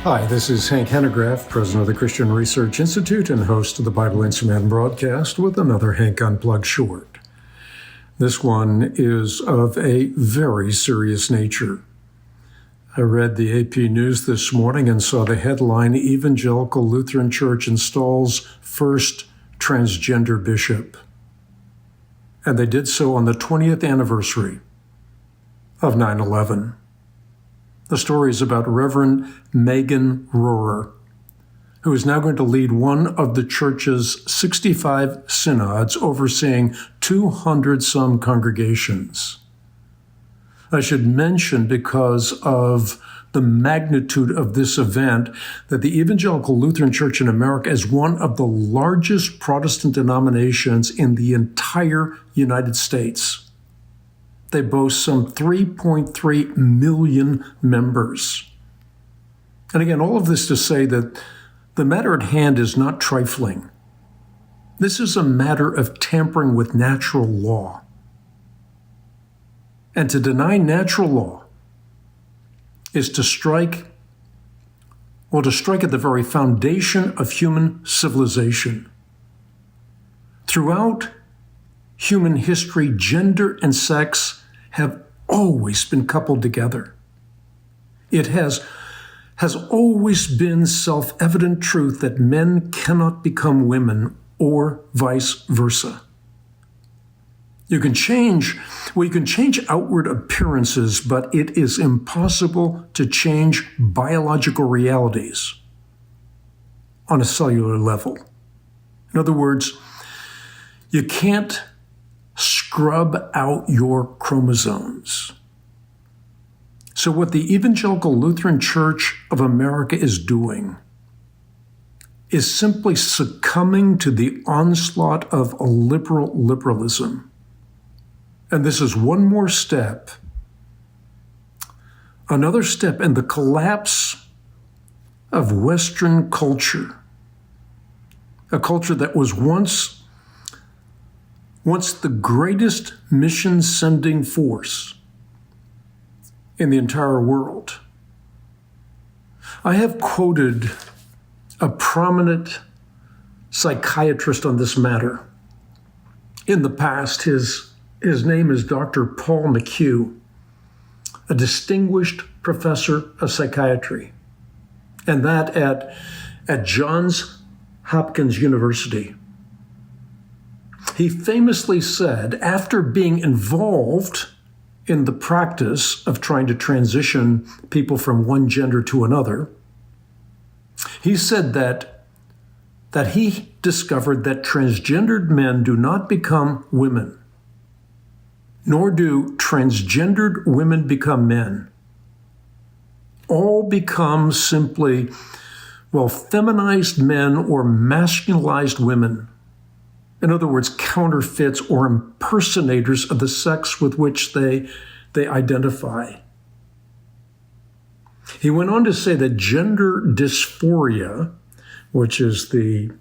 Hi, this is Hank Hanegraaff, president of the Christian Research Institute and host of the Bible Answer Man broadcast with another Hank Unplugged short. This one is of a very serious nature. I read the AP News this morning and saw the headline, Evangelical Lutheran Church installs first transgender bishop. And they did so on the 20th anniversary of 9/11. The story is about Reverend Megan Rohrer, who is now going to lead one of the church's 65 synods overseeing 200-some congregations. I should mention, because of the magnitude of this event, that the Evangelical Lutheran Church in America is one of the largest Protestant denominations in the entire United States. They boast some 3.3 million members. And again, all of this to say that the matter at hand is not trifling. This is a matter of tampering with natural law. And to deny natural law is to strike at the very foundation of human civilization. Throughout human history, gender and sex have always been coupled together. It has always been self-evident truth that men cannot become women or vice versa. You can change outward appearances, but it is impossible to change biological realities on a cellular level. In other words, you can't scrub out your chromosomes. So what the Evangelical Lutheran Church of America is doing is simply succumbing to the onslaught of a liberalism. And this is one more step, another step in the collapse of Western culture, a culture that was once the greatest mission-sending force in the entire world. I have quoted a prominent psychiatrist on this matter in the past. His name is Dr. Paul McHugh, a distinguished professor of psychiatry, and that at Johns Hopkins University. He famously said, after being involved in the practice of trying to transition people from one gender to another, he said that he discovered that transgendered men do not become women, nor do transgendered women become men. All become simply, feminized men or masculinized women. In other words, counterfeits or impersonators of the sex with which they identify. He went on to say that gender dysphoria, which is the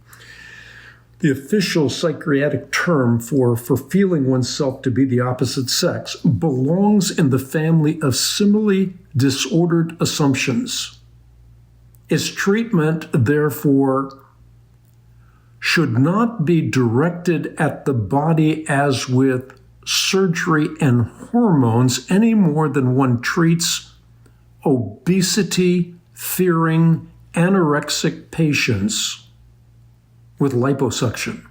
official psychiatric term for feeling oneself to be the opposite sex, belongs in the family of similarly disordered assumptions. Its treatment, therefore, should not be directed at the body as with surgery and hormones any more than one treats obesity-fearing anorexic patients with liposuction.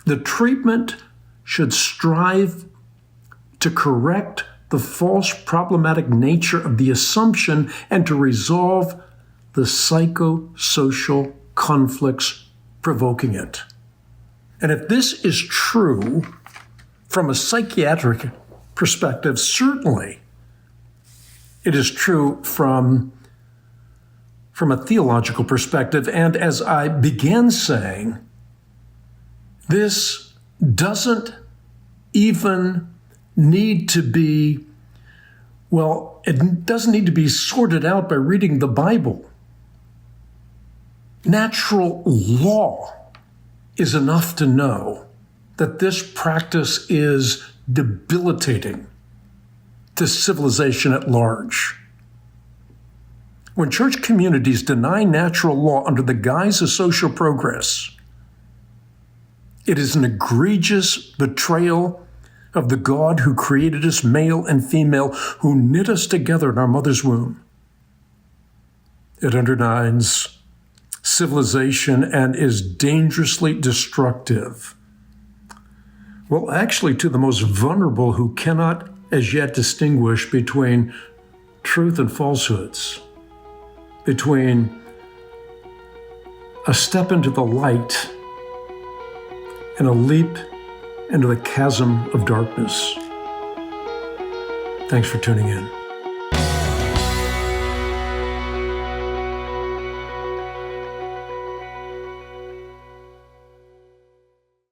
The treatment should strive to correct the false problematic nature of the assumption and to resolve the psychosocial conflicts provoking it. And if this is true from a psychiatric perspective, certainly it is true from a theological perspective. And as I began saying, this doesn't even need to be, it doesn't need to be sorted out by reading the Bible. Natural law is enough to know that this practice is debilitating to civilization at large. When church communities deny natural law under the guise of social progress, it is an egregious betrayal of the God who created us male and female, who knit us together in our mother's womb. It undermines civilization and is dangerously destructive. Well, actually, to the most vulnerable who cannot as yet distinguish between truth and falsehoods, between a step into the light and a leap into the chasm of darkness. Thanks for tuning in.